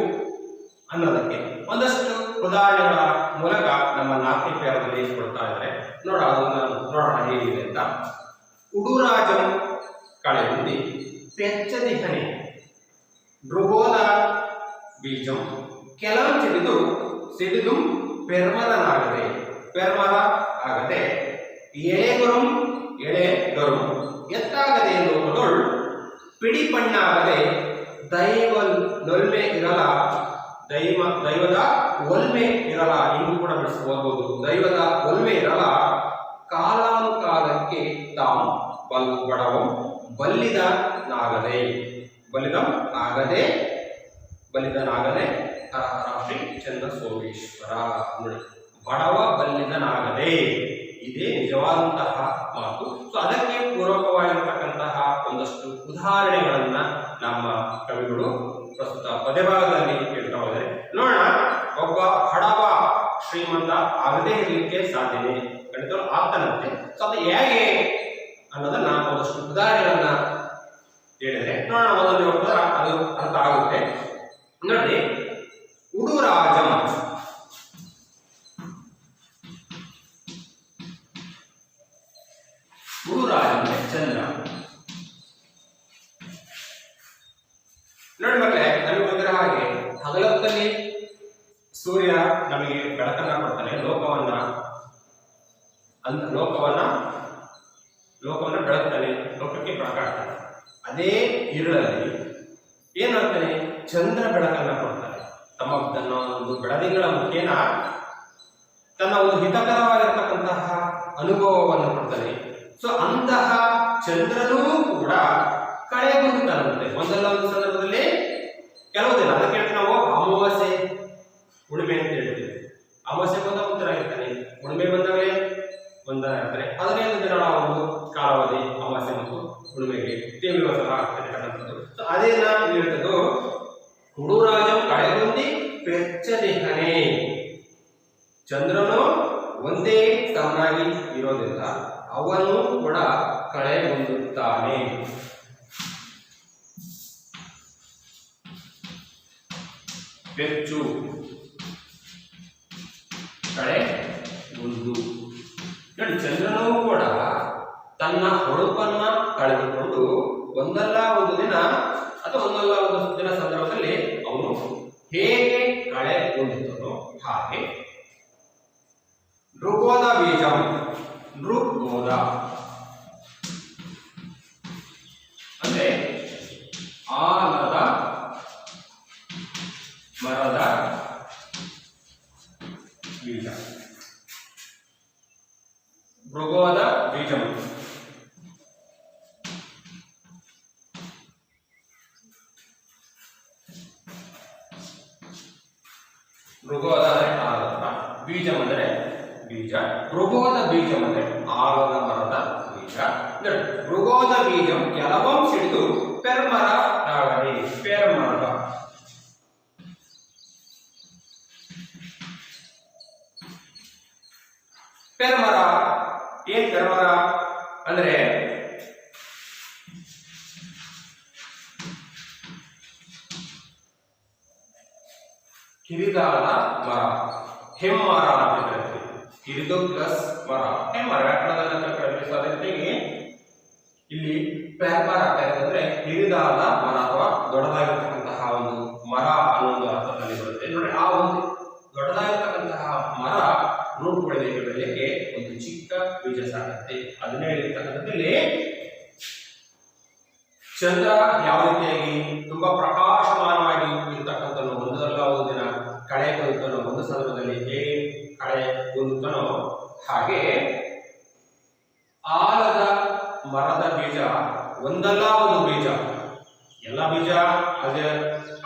ಅನ್ನೋದಕ್ಕೆ ಒಂದಷ್ಟು ಉದಾಹರಣೆಗಳ ಮೂಲಕ ನಮ್ಮ 4ನೇ ಪ್ಯಾರದಲ್ಲಿ ಕೊಡ್ತಾ ಇದ್ದಾರೆ. ನೋಡೋಣ ಹೇಗಿದೆ ಅಂತ. ಉಡುರಾಜಂ ಕಳೆಯುಂದಿ ಪೆಚ್ಚದಿಹನೆ ಭೃಗೋದ ಬೀಜಂ ಕೆಲಂ ಸಿಡಿದು ಪೆರ್ಮರನಾಗದೆ ಪೆರ್ಮರ ಆಗದೆ ಎಳೆಗರುಂ ಎಳೆಗರುಂ ಎತ್ತಾಗದೆ ಲೋಕದೊಳ್ ಪಿಡಿಪಣ್ಣಾಗದೆ ನೊಲ್ಮೆ ಇರಲ ದೈವದ ಒಲ್ಮೆ ಇರಲ. ಇನ್ನೂ ಕೂಡ ಓದ್ಬೋದು. ದೈವದ ಒಲ್ಮೆ ಇರಲ ಕಾಲಾನುಕಾಲಕ್ಕೆ ತಾವು ಬಡವಂ ಬಲ್ಲಿದನಾಗದೆ ಶ್ರೀ ಚಂದ್ರ ಸೋಮೇಶ್ವರ. ನೋಡಿ, ಬಡವ ಬಲ್ಲಿದನಾಗದೆ, ಇದೇ ನಿಜವಾದಂತಹ ಮಾತು. ಸೊ ಅದಕ್ಕೆ ಪೂರಕವಾಗಿರತಕ್ಕಂತಹ ಒಂದಷ್ಟು ಉದಾಹರಣೆಗಳನ್ನ ನಮ್ಮ ಕವಿಗಳು ಪ್ರಸ್ತುತ ಪದ್ಯಭಾಗದಲ್ಲಿ ಹೇಳ್ತಾ ಹೋದರೆ ನೋಡೋಣ. ಒಬ್ಬ ಬಡವ ಶ್ರೀಮಂತ ಆಗದೇ ಇರಲಿಕ್ಕೆ ಸಾಧ್ಯನೇ, ಖಂಡಿತ ಆಗ್ತಾನಂತೆ. ಸೊ ಅದು ಹೇಗೆ ಅನ್ನೋದನ್ನ ಒಂದಷ್ಟು ಉದಾಹರಣೆಗಳನ್ನ ಹೇಳಿದ್ರೆ ನೋಡೋಣ. ಮೊದಲು ಹೋಗ್ತಾರ ಅದು ಅರ್ಥ ಆಗುತ್ತೆ. ನೋಡಿ, ಉಡುರಾಜಂ ಉಡುರಾಜಂ ಚಂದ್ರ. ನೋಡಿ ಮಕ್ಕಳೇ, ನಮಗೆ ಗೊತ್ತಿರೋ ಹಾಗೆ ಹಗಲೊತ್ತಲ್ಲಿ ಸೂರ್ಯ ನಮಗೆ ಬೆಳಕನ್ನ ಕೊಡ್ತಾನೆ, ಲೋಕವನ್ನ ಬೆಳಗ್ತಾನೆ, ಲೋಕಕ್ಕೆ ಬೆಳಕಾಡ್ತಾನೆ. ಅದೇ ഇരുಳಲ್ಲಿ ಏನಾಗ್ತಾನೆ, ಚಂದ್ರ ಬೆಳಕನ್ನ ಕೊಡ್ತಾನೆ. ತನ್ನ ಒಂದು ಬೆಳದಿಂಗಳ ಮುಖೇನ ತನ್ನ ಒಂದು ಹಿತಕರವಾಗಿರ್ತಕ್ಕಂತಹ ಅನುಭವವನ್ನು ಕೊಡ್ತಾನೆ. ಸೊ ಅಂತಹ ಚಂದ್ರನೂ ಕೂಡ ಕಳೆಗುಂದುತ್ತಾನಂತೆ ಒಂದಲ್ಲ ಒಂದು ಸಂದರ್ಭದಲ್ಲಿ. ಕೆಲವು ದಿನ ಅದಕ್ಕೆ ಹೇಳ್ತೀವಿ ನಾವು ಅಮಾವಾಸ್ಯೆ ಉಳುಮೆ ಅಂತ ಹೇಳ್ತೀವಿ. ಅಮಾವಾಸ್ಯೆ ಬಂದಾಗ ಒಂಥರಾಗಿರ್ತಾನೆ, ಉಳುಮೆ ಬಂದಾಗಲೇ ಒಂದರಾಗಿರ್ತಾರೆ. 15 ದಿನಗಳ ಒಂದು ಕಾಲಾವಧಿ ಅಮಾವಾಸ್ಯೆ ಮತ್ತು ಉಳುಮೆಗೆ ದೇವಿವಸರ ಆಗ್ತಕ್ಕಂಥದ್ದು. ಸೊ ಅದೇ ನಾನು ಹೇಳ್ತದ್ದು, ಉಡುರಾಜಂ ಕಳೆಗುಂದಿ ಪೆಚ್ಚದಿಹನೆ. ಚಂದ್ರನು ಒಂದೇ ಸಮನಾಗಿ ಇರೋದಿಲ್ಲ, ಅವನು ಕೂಡ ಕಳೆಗುಂದುತ್ತಾನೆ. ಪೆಚ್ಚು ಕಳೆಗುಂದು. ನೋಡಿ, ಚಂದ್ರನೂ ಕೂಡ ತನ್ನ ಹೊಳಪನ್ನ ಕಳೆದುಕೊಂಡು ಒಂದಲ್ಲ ಒಂದು ದಿನ ಅಥವಾ ಒಂದಲ್ಲ ಒಂದು ದಿನ ಸಂದರ್ಭದಲ್ಲಿ ಅವನು ಹೇಗೆ ಕಳೆಗುಂದುತ್ತಾನೋ ಹಾಗೆ ಭೃಗೋದ ಬೀಜಂ, ಭೃಗೋದ ಅಂದ್ರೆ ಆಲದ ಮರದ ಬೀಜ. ಭೃಗೋದ ಬೀಜಂ ಭೃಗೋದ ಅಂದರೆ ಆಲದ, ಬೀಜಂ ಅಂದರೆ ಬೀಜ. ಭೃಗೋದ ಬೀಜಂ ಅಂದರೆ ಆಲದ ಮರದ ಬೀಜ. ಭೃಗೋದ ಬೀಜಂ ಕೆಲವಂ ಸಿಡಿದು ಪೆರ್ಮರ ಆಗಲಿ. ಪೆರ್ಮರ ಪೆರ್ಮರ ಏನ್ ಪೆರ್ಮರ ಅಂದ್ರೆ ಕಿರಿದಾದ ಮರ, ಹೆಮ್ಮರ ಅಂತ ಕರೀತೀವಿ. ಕಿರಿದು ಪ್ಲಸ್ ಮರ, ಹೆಮ್ಮರ ವ್ಯಾಕರಣದಲ್ಲಿ ಅಂತ ಕರೀತೀವಿ. ಅದೇ ರೀತಿಯಾಗಿ ಇಲ್ಲಿ ಪೆರ್ಮರ ಅಂದ್ರೆ ಹಿರಿದಾದ ಮರ ಅಥವಾ ದೊಡ್ಡದಾಗಿರ್ತಕ್ಕಂತಹ ಒಂದು ಮರ ಅನ್ನೋ ಒಂದು ಅರ್ಥದಲ್ಲಿ ಬರುತ್ತೆ. ನೋಡಿ, ಆ ಒಂದು ದೊಡ್ಡದಾಗಿರ್ತಕ್ಕಂತಹ ಮರ ರೂಪುಗೊಳ್ಳಲಿಕ್ಕೆ ಬೆಳೆಯಲಿಕ್ಕೆ ಒಂದು ಚಿಕ್ಕ ಬೀಜ ಸಾಕುತ್ತೆ. ಅದನ್ನೇ ಹೇಳಿರ್ತಕ್ಕಂಥದ್ದಲ್ಲಿ ಚಂದ್ರ ಯಾವ ರೀತಿಯಾಗಿ ತುಂಬಾ ಪ್ರಕಾಶಮಾನವಾಗಿ ಇರ್ತಕ್ಕಂಥ ಒಂದಲ್ಲ ಒಂದು ದಿನ ಕಳೆ ಕಳೆ ಕೊಯ್ಯುತ್ತಾನೋ, ಒಂದು ಸಂದರ್ಭದಲ್ಲಿ ಹೇಗೆ ಕಳೆ ಹೊಂದುತ್ತಾನೋ ಹಾಗೆ ಆಲದ ಮರದ ಬೀಜ ಒಂದಲ್ಲ ಒಂದು ಬೀಜ, ಎಲ್ಲ ಬೀಜ ಅದೇ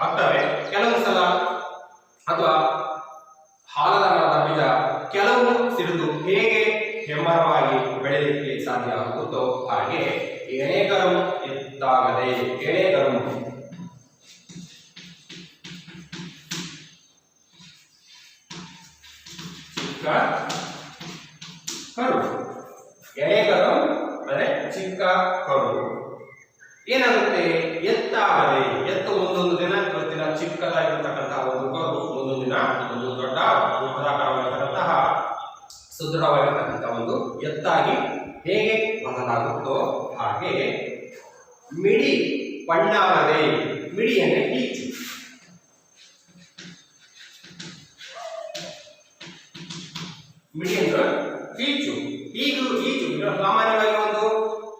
ಆಗ್ತವೆ ಕೆಲವು ಸಲ, ಅಥವಾ ಆಲದ ಮರದ ಬೀಜ ಕೆಲವು ಸಿಡಿದು ಹೇಗೆ ಹೆಮ್ಮರವಾಗಿ ಬೆಳೆಯಲಿಕ್ಕೆ ಸಾಧ್ಯ ಆಗುತ್ತೋ ಹಾಗೆ ಎಣೆಗರು ಎತ್ತಾಗದೆ, ಎಣೆಗರು ಚಿಕ್ಕ ಕರು, ಎಣೆಗರು ಅಂದ್ರೆ ಚಿಕ್ಕ ಕರು ಏನಾಗುತ್ತೆ, ಎತ್ತಾಗದೆ, ಎತ್ತು ಒಂದೊಂದು ದಿನ ಇವತ್ತಿನ ಚಿಕ್ಕದಾಗಿರ್ತಕ್ಕಂತಹ ಒಂದು ಕರು ಒಂದೊಂದು ದಿನ ಒಂದು ದೊಡ್ಡ ಬೃಹದಾಕಾರವಾಗಿರ್ತಕ್ಕಂತಹ ಸುದೃಢವಾಗಿರ್ತಕ್ಕಂತಹ ಒಂದು ಎತ್ತಾಗಿ ಹೇಗೆ ಬದಲಾಗುತ್ತೋ ಹಾಗೆ ಮಿಡಿ ಪಣ್ಣಾಗದೆ, ಮಿಡಿ ಅಂದ್ರೆ ಈಚು, ಮಿಡಿ ಅಂದ್ರೆ ಈಚು, ಈಚು ಸಾಮಾನ್ಯವಾಗಿ ಒಂದು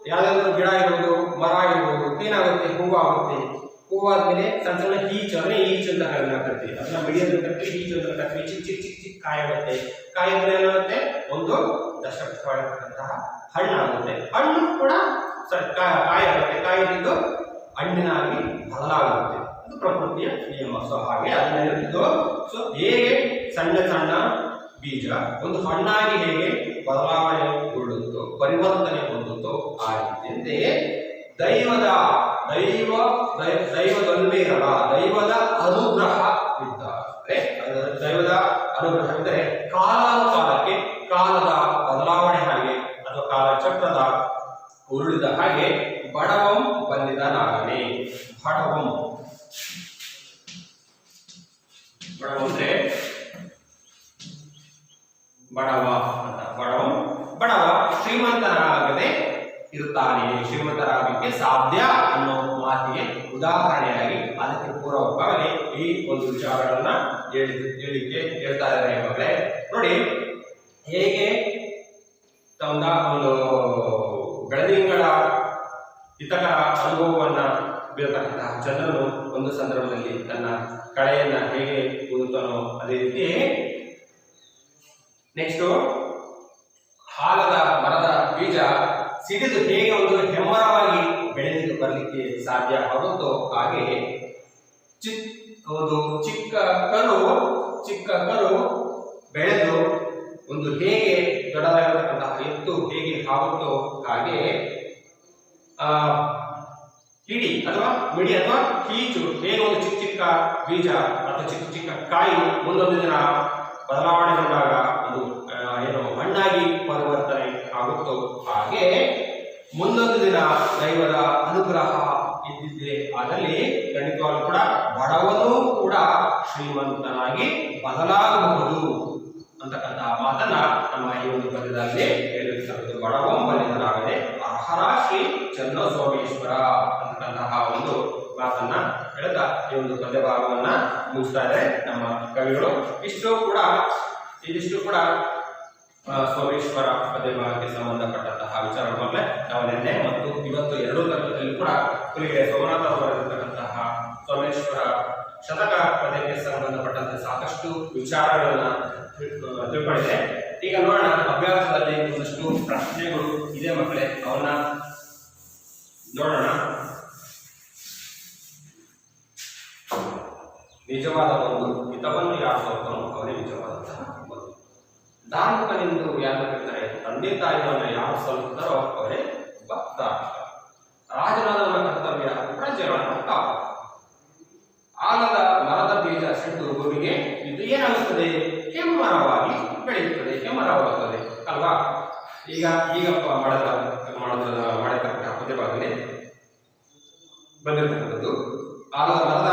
ಯಾವ್ದಾದ್ರು ಗಿಡ ಇರ್ಬೋದು, ಮರ ಇರ್ಬೋದು, ಏನಾಗುತ್ತೆ, ಹೂವಾಗುತ್ತೆ, ಹೂವಾದ್ಮೇಲೆ ಸಣ್ಣ ಸಣ್ಣ ಈಚು ಅಂದ್ರೆ ಈಚು ಅಂತ ಕರಿತೀವಿ, ಅದನ್ನ ಮಿಡಿ ಅಂತ ಕರಿತೀವಿ, ಈಚು ಅಂತ ಕರಿತೀವಿ. ಚಿಕ್ಕ ಚಿಕ್ಕ ಚಿಕ್ಕ ಚಿಕ್ಕ ಕಾಯಿ ಆಗುತ್ತೆ, ಕಾಯಿ ಅಂದ್ರೆ ಏನಾಗುತ್ತೆ, ಒಂದು ದಶಪುಷ್ಟವಾಗಿರ್ತಕ್ಕಂತಹ ಹಣ್ಣಾಗುತ್ತೆ, ಹಣ್ಣು ಕೂಡ ಕಾಯಿ ಆಗುತ್ತೆ, ಕಾಯಿದ್ದು ಹಣ್ಣಿನಾಗಿ ಬದಲಾಗುತ್ತೆ, ಇದು ಪ್ರಕೃತಿಯ ನಿಯಮ. ಸೊ ಹಾಗೆ ಅದನ್ನೇನಿದ್ದು, ಸೊ ಹೇಗೆ ಸಣ್ಣ ಸಣ್ಣ ಬೀಜ ಒಂದು ಹಣ್ಣಾಗಿ ಹೇಗೆ ಬದಲಾವಣೆಗೊಳ್ಳುತ್ತೋ, ಪರಿವರ್ತನೆ ಹೊಂದುತ್ತೋ ಆ ರೀತಿಯಂತೆ ದೈವದೊಲ್ಮೇರಲ, ದೈವದ ಅನುಗ್ರಹ ಇದ್ದರೆ, ದೈವದ ಅನುಗ್ರಹ ಇದ್ದರೆ ಕಾಲಾನುಕಾಲಕ್ಕೆ ಕಾಲದ ಬದಲಾವಣೆ ಹಾಗೆ ಅಥವಾ ಕಾಲಚಕ್ರದ ಉರುಳಿದ ಹಾಗೆ ಬಡವಂ ಬಂದಿದನಾಗನೆ. ಬಡವಂ ಅಂದ್ರೆ ಬಡವ ಅಂತ, ಬಡವ ಶ್ರೀಮಂತನಾಗದೆ ಇರುತ್ತಾನೆ, ಶ್ರೀಮಂತರಾಗಲಿಕ್ಕೆ ಸಾಧ್ಯ ಅನ್ನೋ ಮಾತಿಗೆ ಉದಾಹರಣೆಯಾಗಿ ಅದಕ್ಕೆ ಪೂರ್ವಕವಾಗಿ ಈ ಒಂದು ವಿಚಾರಗಳನ್ನ ಹೇಳ್ತಾ ಇದ್ದಾರೆ ಮಕ್ಕಳೇ. ನೋಡಿ ಹೇಗೆ ಒಂದು ಬೆಳದಿಂಗಳ ಹಿತಕರ ಅನುಭವವನ್ನ ಬೀರತಕ್ಕಂತಹ ಜನರು ಒಂದು ಸಂದರ್ಭದಲ್ಲಿ ತನ್ನ ಕಳೆಯನ್ನ ಹೇಗೆ ಕೂದುತ್ತಾನೋ ಅದೇ ರೀತಿ ನೆಕ್ಸ್ಟ್ ಆಲದ ಮರದ ಬೀಜ ಸಿಡಿದು ಹೇಗೆ ಒಂದು ಹೆಮ್ಮರವಾಗಿ ಬೆಳೆದು ಬರಲಿಕ್ಕೆ ಸಾಧ್ಯ ಆಗುತ್ತೋ ಹಾಗೆ ಒಂದು ಚಿಕ್ಕ ಕರು ಬೆಳೆದು ಒಂದು ಹೇಗೆ ದೊಡ್ಡದಾಗಿರತಕ್ಕಂತಹ ಎತ್ತು ಹೇಗೆ ಆಗುತ್ತೋ ಹಾಗೆ ಹಿಡಿ ಅಥವಾ ಮಿಡಿ ಅಥವಾ ಕೀಚು ಹೇಗೆ ಒಂದು ಚಿಕ್ಕ ಚಿಕ್ಕ ಬೀಜ ಅಥವಾ ಚಿಕ್ಕ ಚಿಕ್ಕ ಕಾಯಿ ಮುಂದೊಂದು ದಿನ ಬದಲಾವಣೆಗೊಂಡಾಗ ಅದು ಏನು ಹಣ್ಣಾಗಿ ಪರಿವರ್ತನೆ ಆಗುತ್ತೋ ಹಾಗೆ ಮುಂದೊಂದು ದಿನ ದೈವದ ಅನುಗ್ರಹ ಇದ್ದಿದ್ದೆ ಆದಲ್ಲಿ ಖಂಡಿತವಾಗ್ಲೂ ಕೂಡ ಬಡವನೂ ಕೂಡ ಶ್ರೀಮಂತನಾಗಿ ಬದಲಾಗಬಹುದು ಅಂತಕ್ಕಂತಹ ಮಾತನ್ನ ನಮ್ಮ ಈ ಒಂದು ಪದ್ಯದಲ್ಲಿ ಹೇಳಿರ್ತಕ್ಕಂಥ. ಬಡವಂ ಬಲಿದನಾಗದೆ ಅರ್ಹರ ಶ್ರೀ ಚನ್ನಸೋಮೇಶ್ವರ ಅಂತಕ್ಕಂತಹ ಒಂದು ಮಾತನ್ನ ಹೇಳ್ತಾ ಈ ಒಂದು ಪದ್ಯ ಭಾಗವನ್ನ ಮುಗಿಸ್ತಾ ಇದ್ದಾರೆ ನಮ್ಮ ಕವಿಗಳು. ಇದಿಷ್ಟು ಕೂಡ ಸೋಮೇಶ್ವರ ಪದ್ಯ ಭಾಗಕ್ಕೆ ಸಂಬಂಧಪಟ್ಟಂತಹ ವಿಚಾರಗಳ ಮೇಲೆ ನಾವು ನಿನ್ನೆ ಮತ್ತು ಇವತ್ತು ಎರಡೂ ತರಗತಿಯಲ್ಲಿ ಕೂಡ ಕುಲಿಗೆ ಸೋಮನಾಥ ಅವರು ಬರೆದಿರ್ತಕ್ಕಂತಹ ಸೋಮೇಶ್ವರ ಶತಕ ಪದ್ಯಕ್ಕೆ ಸಂಬಂಧಪಟ್ಟಂತೆ ಸಾಕಷ್ಟು ವಿಚಾರಗಳನ್ನ ತಿಳ್ಕೊಂಡಿದೆ. ಈಗ ನೋಡೋಣ, ಅಭ್ಯಾಸದಲ್ಲಿ ಒಂದಷ್ಟು ಪ್ರಶ್ನೆಗಳು ಇದೆ ಮಕ್ಕಳೇ, ಅವನ್ನ ನೋಡೋಣ. ನಿಜವಾದ ಒಂದು ಹಿತವನ್ನು ಯಾರು ಸೋತನೋ ಅವನೇ ನಿಜವಾದಂತಹ ಬಂಧು. ಧಾರ್ಮಿಕನೆಂದು ಯಾರು ಕರೀತಾರೆ, ತಂದೆ ತಾಯಿಯನ್ನು ಯಾರು ಸಲ್ಲುತ್ತಾರೋ ಅವರೇ ಭಕ್ತ. ರಾಜನಾದವನ ಕರ್ತವ್ಯ ಪ್ರಜೆಗಳನ್ನು ಕಾಪಾಡ. ಆಲದ ಮರದ ಬೀಜ ಸಿಡಿದು ಭೂಮಿಗೆ ಇದು ಏನಾಗುತ್ತದೆ, ಹೆಮ್ಮರವಾಗಿ ಬೆಳೆಯುತ್ತದೆ, ಹೆಮ್ಮರವಾಗುತ್ತದೆ ಅಲ್ವಾ. ಈಗಪ್ಪ ಮಾಡತಕ್ಕಂತಹ ಪದ್ಯಭಾಗದಲ್ಲಿ ಬಂದಿರತಕ್ಕಂಥದ್ದು ಆಲದ ಮರದ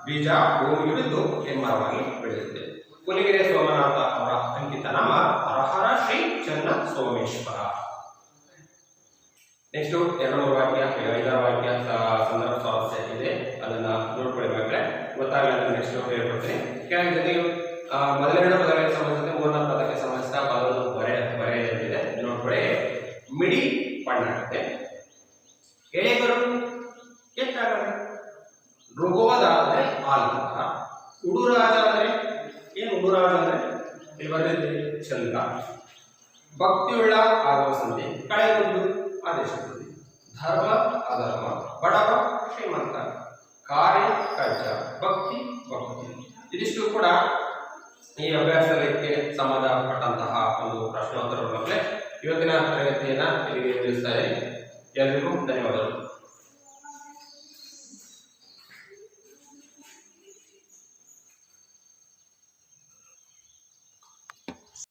ಬೀಜ ಭೂಮಿಗೆ ಬಿದ್ದು ಹೆಮ್ಮರವಾಗಿ ಬೆಳೆಯುತ್ತೆ. ಕುಲಿಗೆರೆ ಸೋಮನಾಥ ಅವರ ಅಂಕಿತ ನಾಮ ಹರಹರ ಶ್ರೀ ಚನ್ನ ಸೋಮೇಶ್ವರ. ನೆಕ್ಸ್ಟ್ 2-3 ವಾಕ್ಯ 5 ವಾಕ್ಯ ಸಂದರ್ಭ ಸ್ವಾರಸ್ಯ ಇದೆ, ಅದನ್ನ ನೋಡ್ಕೊಳ್ಬೇಕ್ರೆ ಗೊತ್ತಾಗಲ್ಲ. ನೆಕ್ಸ್ಟ್ ಹೇಳ್ಕೊಡ್ತೀನಿ. ಕೆಳಗೆ ಜೊತೆಗೆ ಮೊದಲೆರಡು ಪದಗಳಿಗೆ ಸಂಬಂಧಿಸಿದ 3ನೇ ಪದಕ್ಕೆ ಸಂಬಂಧಿಸಿದ ಪದವನ್ನು ಬರೆಯಲಿದೆ, ನೋಡ್ಕೊಳ್ಳಿ. ಮಿಡಿ ಪಣ್ಣಾಗುತ್ತೆ, ಎಳೆಗರು ಎತ್ತಾಗತ್ತೆ, ಋಗೋದ ಅಂದ್ರೆ ಆಲದ, ಉಡುರಾಜ ಅಂದ್ರೆ ಚಂದ, ಭಕ್ತಿಯುಳ್ಳ ಆಗುವ ಸಂಧಿ, ಕಳೆಗೊಂದು ಆದೇಶ ಸಂಧಿ, ಧರ್ಮ ಅಧರ್ಮ, ಬಡವ ಶ್ರೀಮಂತ, ಕಾರ್ಯ ಕರ್ಜ, ಭಕ್ತಿ ಭಕ್ತಿ. ಇದಿಷ್ಟು ಕೂಡ ಈ ಅಭ್ಯಾಸಕ್ಕೆ ಸಂಬಂಧಪಟ್ಟಂತಹ ಒಂದು ಪ್ರಶ್ನೋತ್ತರ ಮಕ್ಕಳೇ. ಇವತ್ತಿನ ತರಗತಿಯನ್ನ ಇಲ್ಲಿಗೆ ನಿಲ್ಲಿಸ್ತಾ ಇದ್ದೀನಿ. ಎಲ್ಲರಿಗೂ ಧನ್ಯವಾದಗಳು.